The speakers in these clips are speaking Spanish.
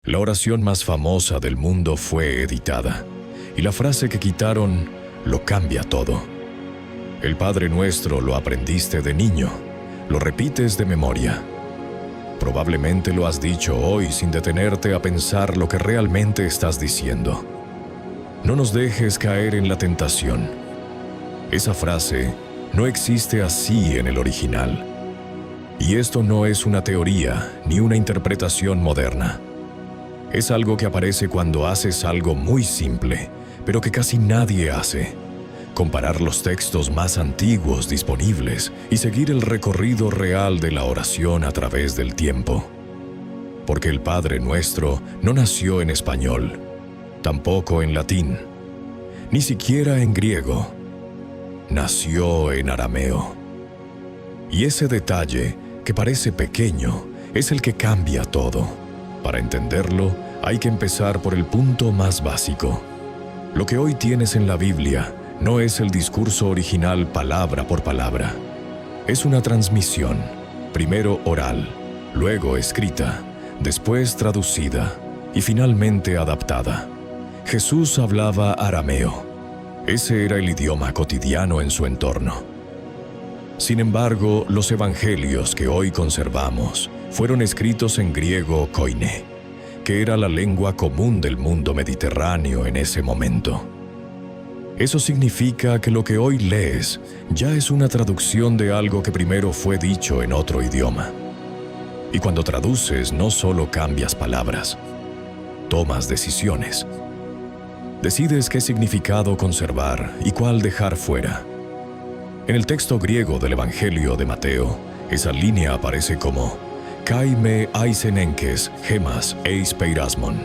La oración más famosa del mundo fue editada, y la frase que quitaron lo cambia todo. El Padre Nuestro lo aprendiste de niño, lo repites de memoria. Probablemente lo has dicho hoy sin detenerte a pensar lo que realmente estás diciendo. No nos dejes caer en la tentación. Esa frase no existe así en el original. Y esto no es una teoría ni una interpretación moderna. Es algo que aparece cuando haces algo muy simple, pero que casi nadie hace. Comparar los textos más antiguos disponibles y seguir el recorrido real de la oración a través del tiempo. Porque el Padre Nuestro no nació en español, tampoco en latín, ni siquiera en griego. Nació en arameo. Y ese detalle, que parece pequeño, es el que cambia todo. Para entenderlo, hay que empezar por el punto más básico. Lo que hoy tienes en la Biblia no es el discurso original palabra por palabra. Es una transmisión, primero oral, luego escrita, después traducida y finalmente adaptada. Jesús hablaba arameo. Ese era el idioma cotidiano en su entorno. Sin embargo, los evangelios que hoy conservamos fueron escritos en griego koine, que era la lengua común del mundo mediterráneo en ese momento. Eso significa que lo que hoy lees ya es una traducción de algo que primero fue dicho en otro idioma. Y cuando traduces, no solo cambias palabras, tomas decisiones. Decides qué significado conservar y cuál dejar fuera. En el texto griego del Evangelio de Mateo, esa línea aparece como «Kai me aisenenkes gemas eis peirasmon».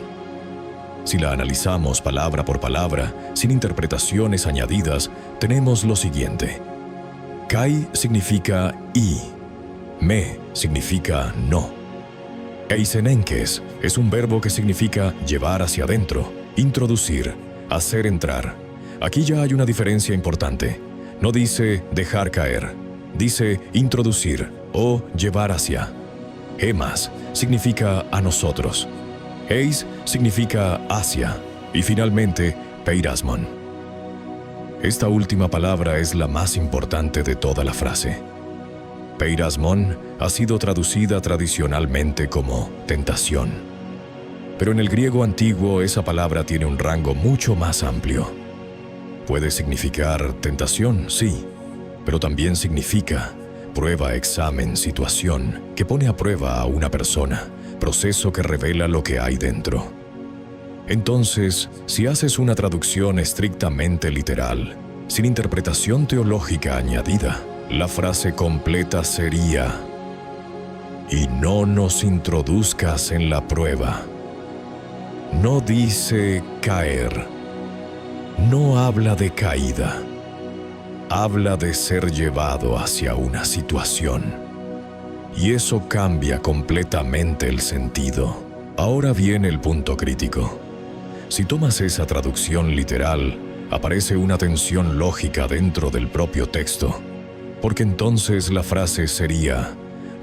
Si la analizamos palabra por palabra, sin interpretaciones añadidas, tenemos lo siguiente. «Kai» significa «y», «me» significa «no». «Eisenenkes» es un verbo que significa llevar hacia adentro, introducir, hacer entrar. Aquí ya hay una diferencia importante. No dice dejar caer, dice introducir o llevar hacia. Hemas significa a nosotros. Eis significa hacia. Y finalmente, peirasmon. Esta última palabra es la más importante de toda la frase. Peirasmon ha sido traducida tradicionalmente como tentación. Pero en el griego antiguo esa palabra tiene un rango mucho más amplio. Puede significar tentación, sí, pero también significa prueba, examen, situación, que pone a prueba a una persona, proceso que revela lo que hay dentro. Entonces, si haces una traducción estrictamente literal, sin interpretación teológica añadida, la frase completa sería: «Y no nos introduzcas en la prueba». No dice caer. No habla de caída, habla de ser llevado hacia una situación. Y eso cambia completamente el sentido. Ahora viene el punto crítico. Si tomas esa traducción literal, aparece una tensión lógica dentro del propio texto, porque entonces la frase sería: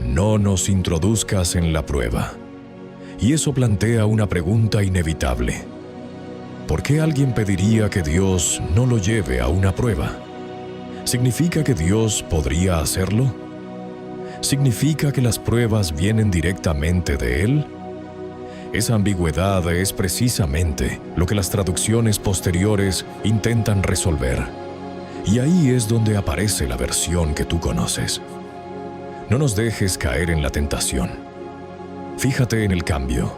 «No nos introduzcas en la prueba». Y eso plantea una pregunta inevitable. ¿Por qué alguien pediría que Dios no lo lleve a una prueba? ¿Significa que Dios podría hacerlo? ¿Significa que las pruebas vienen directamente de Él? Esa ambigüedad es precisamente lo que las traducciones posteriores intentan resolver. Y ahí es donde aparece la versión que tú conoces. No nos dejes caer en la tentación. Fíjate en el cambio.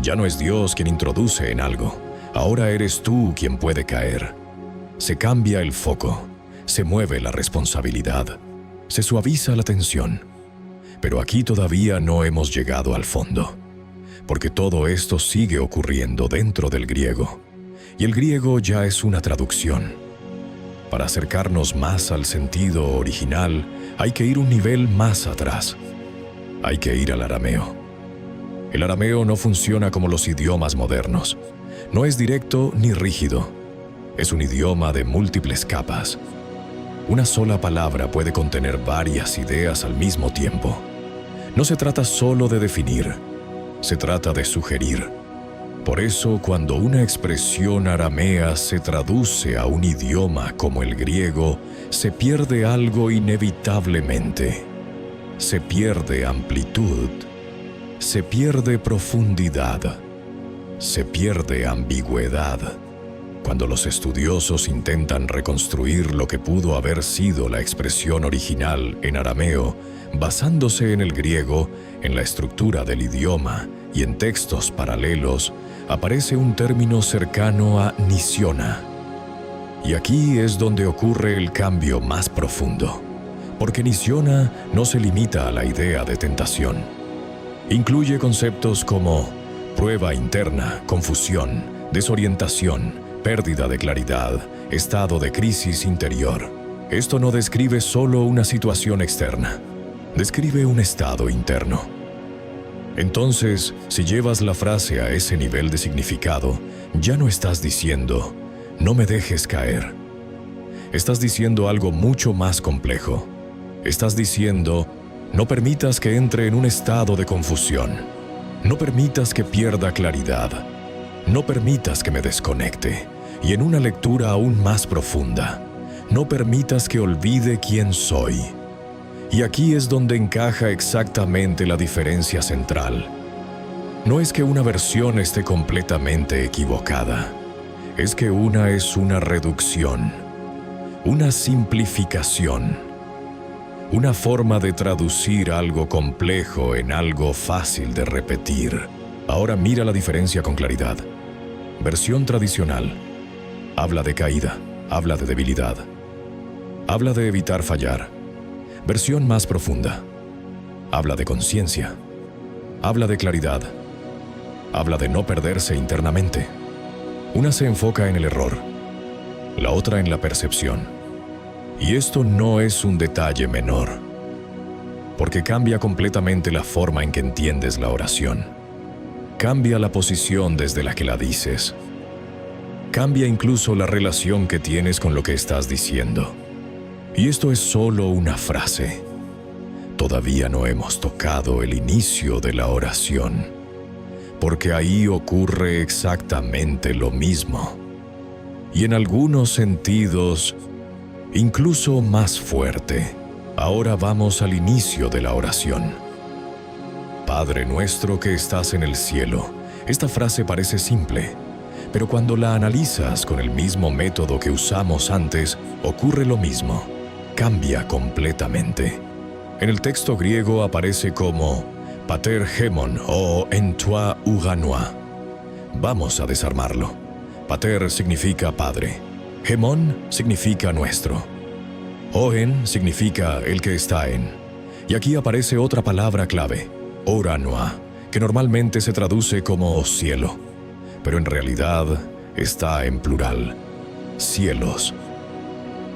Ya no es Dios quien introduce en algo. Ahora eres tú quien puede caer. Se cambia el foco, se mueve la responsabilidad, se suaviza la tensión. Pero aquí todavía no hemos llegado al fondo, porque todo esto sigue ocurriendo dentro del griego, y el griego ya es una traducción. Para acercarnos más al sentido original, hay que ir un nivel más atrás. Hay que ir al arameo. El arameo no funciona como los idiomas modernos. No es directo ni rígido. Es un idioma de múltiples capas. Una sola palabra puede contener varias ideas al mismo tiempo. No se trata solo de definir. se trata de sugerir. Por eso, cuando una expresión aramea se traduce a un idioma como el griego, se pierde algo inevitablemente. Se pierde amplitud, se pierde profundidad, se pierde ambigüedad. Cuando los estudiosos intentan reconstruir lo que pudo haber sido la expresión original en arameo, basándose en el griego, en la estructura del idioma y en textos paralelos, aparece un término cercano a nisiona. Y aquí es donde ocurre el cambio más profundo, porque nisiona no se limita a la idea de tentación. Incluye conceptos como prueba interna, confusión, desorientación, pérdida de claridad, estado de crisis interior. Esto no describe solo una situación externa, describe un estado interno. Entonces, si llevas la frase a ese nivel de significado, ya no estás diciendo, no me dejes caer. Estás diciendo algo mucho más complejo. Estás diciendo, no permitas que entre en un estado de confusión. No permitas que pierda claridad. No permitas que me desconecte. Y en una lectura aún más profunda, no permitas que olvide quién soy. Y aquí es donde encaja exactamente la diferencia central. No es que una versión esté completamente equivocada. Es que una es una reducción, una simplificación, una forma de traducir algo complejo en algo fácil de repetir. Ahora mira la diferencia con claridad. Versión tradicional. Habla de caída, habla de debilidad. Habla de evitar fallar. Versión más profunda. Habla de conciencia. Habla de claridad. Habla de no perderse internamente. Una se enfoca en el error, la otra en la percepción. Y esto no es un detalle menor, porque cambia completamente la forma en que entiendes la oración. Cambia la posición desde la que la dices. Cambia incluso la relación que tienes con lo que estás diciendo. Y esto es solo una frase. Todavía no hemos tocado el inicio de la oración, porque ahí ocurre exactamente lo mismo. Y en algunos sentidos, incluso más fuerte. Ahora vamos al inicio de la oración. Padre nuestro que estás en el cielo. Esta frase parece simple, pero cuando la analizas con el mismo método que usamos antes, ocurre lo mismo. Cambia completamente. En el texto griego aparece como Pater Hemon o En toi Uranoa. Vamos a desarmarlo. Pater significa Padre. Hemon significa nuestro. Oen significa el que está en. Y aquí aparece otra palabra clave, Oranoa, que normalmente se traduce como cielo, pero en realidad está en plural, cielos.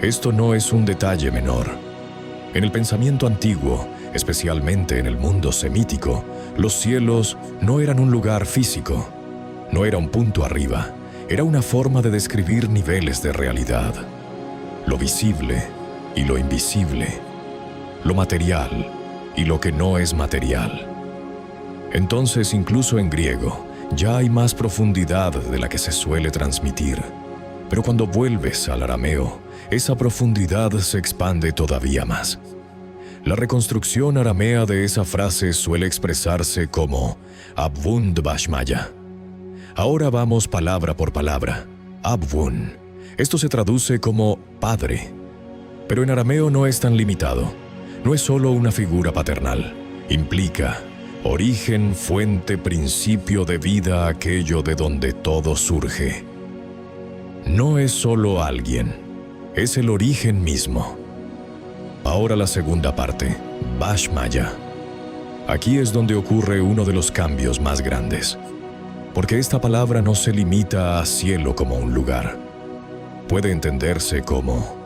Esto no es un detalle menor. En el pensamiento antiguo, especialmente en el mundo semítico, los cielos no eran un lugar físico, no era un punto arriba, era una forma de describir niveles de realidad. Lo visible y lo invisible, lo material y lo que no es material. Entonces, incluso en griego, ya hay más profundidad de la que se suele transmitir. Pero cuando vuelves al arameo, esa profundidad se expande todavía más. La reconstrucción aramea de esa frase suele expresarse como Abvun Bashmaya. Ahora vamos palabra por palabra. Abvun. Esto se traduce como Padre. Pero en arameo no es tan limitado. No es solo una figura paternal. Implica origen, fuente, principio de vida, aquello de donde todo surge. No es solo alguien, es el origen mismo. Ahora la segunda parte, Bashmaya. Aquí es donde ocurre uno de los cambios más grandes, porque esta palabra no se limita a cielo como un lugar. Puede entenderse como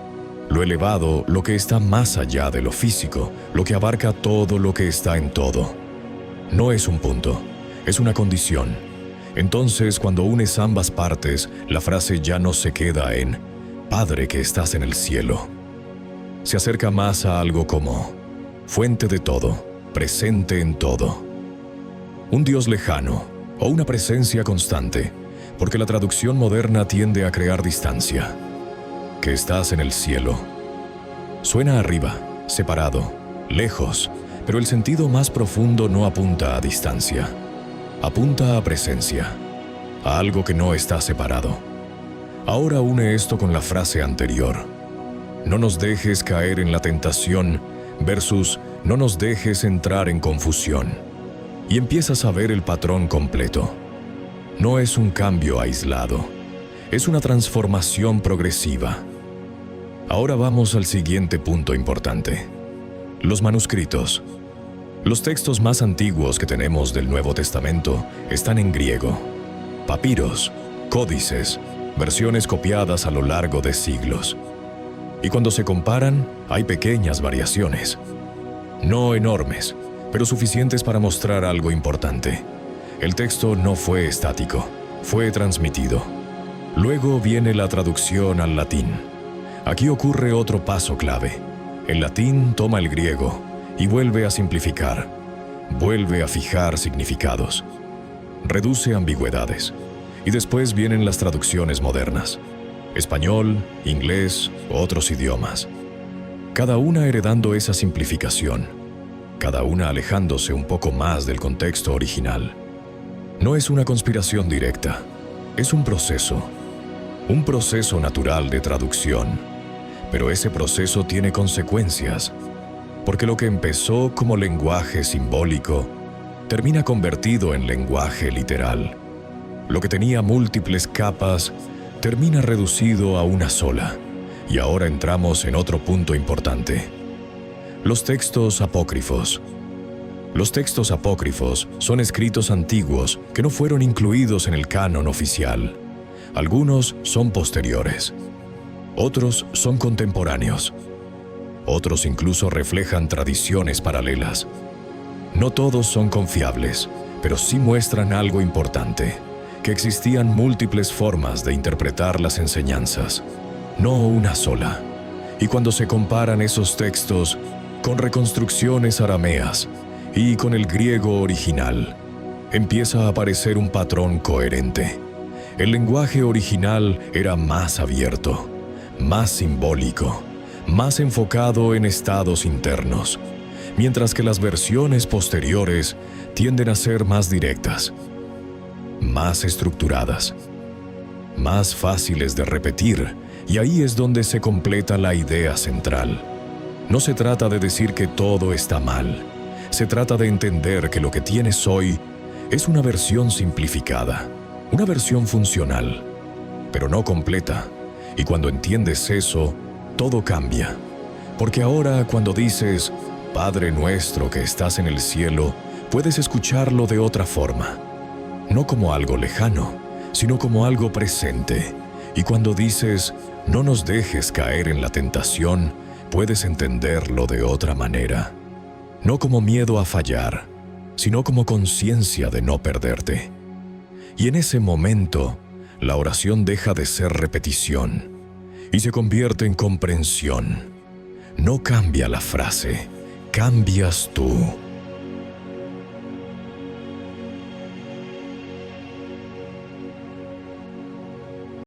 lo elevado, lo que está más allá de lo físico, lo que abarca todo lo que está en todo. No es un punto, es una condición. Entonces, cuando unes ambas partes, la frase ya no se queda en Padre que estás en el cielo. Se acerca más a algo como fuente de todo, presente en todo. un Dios lejano o una presencia constante, porque la traducción moderna tiende a crear distancia. Que estás en el cielo. Suena arriba, separado, lejos, pero el sentido más profundo no apunta a distancia. Apunta a presencia, a algo que no está separado. Ahora une esto con la frase anterior. No nos dejes caer en la tentación versus no nos dejes entrar en confusión. Y empiezas a ver el patrón completo. No es un cambio aislado, es una transformación progresiva. Ahora vamos al siguiente punto importante. Los manuscritos. Los textos más antiguos que tenemos del Nuevo Testamento están en griego. Papiros, códices, versiones copiadas a lo largo de siglos. Y cuando se comparan, hay pequeñas variaciones. No enormes, pero suficientes para mostrar algo importante. El texto no fue estático, fue transmitido. Luego viene la traducción al latín. Aquí ocurre otro paso clave. El latín toma el griego y vuelve a simplificar, vuelve a fijar significados, reduce ambigüedades. Y después vienen las traducciones modernas. Español, inglés, otros idiomas. Cada una heredando esa simplificación, cada una alejándose un poco más del contexto original. No es una conspiración directa, es un proceso natural de traducción. Pero ese proceso tiene consecuencias, porque lo que empezó como lenguaje simbólico termina convertido en lenguaje literal. Lo que tenía múltiples capas termina reducido a una sola. Y ahora entramos en otro punto importante. Los textos apócrifos. Los textos apócrifos son escritos antiguos que no fueron incluidos en el canon oficial. Algunos son posteriores. Otros son contemporáneos. Otros incluso reflejan tradiciones paralelas. No todos son confiables, pero sí muestran algo importante, que existían múltiples formas de interpretar las enseñanzas, no una sola. Y cuando se comparan esos textos con reconstrucciones arameas y con el griego original, empieza a aparecer un patrón coherente. El lenguaje original era más abierto, más simbólico, más enfocado en estados internos, mientras que las versiones posteriores tienden a ser más directas, más estructuradas, más fáciles de repetir, y ahí es donde se completa la idea central. No se trata de decir que todo está mal, se trata de entender que lo que tienes hoy es una versión simplificada, una versión funcional, pero no completa. Y cuando entiendes eso, todo cambia. Porque ahora cuando dices, Padre nuestro que estás en el cielo, puedes escucharlo de otra forma. No como algo lejano, sino como algo presente. Y cuando dices, no nos dejes caer en la tentación, puedes entenderlo de otra manera. No como miedo a fallar, sino como conciencia de no perderte. Y en ese momento, la oración deja de ser repetición y se convierte en comprensión. No cambia la frase, cambias tú.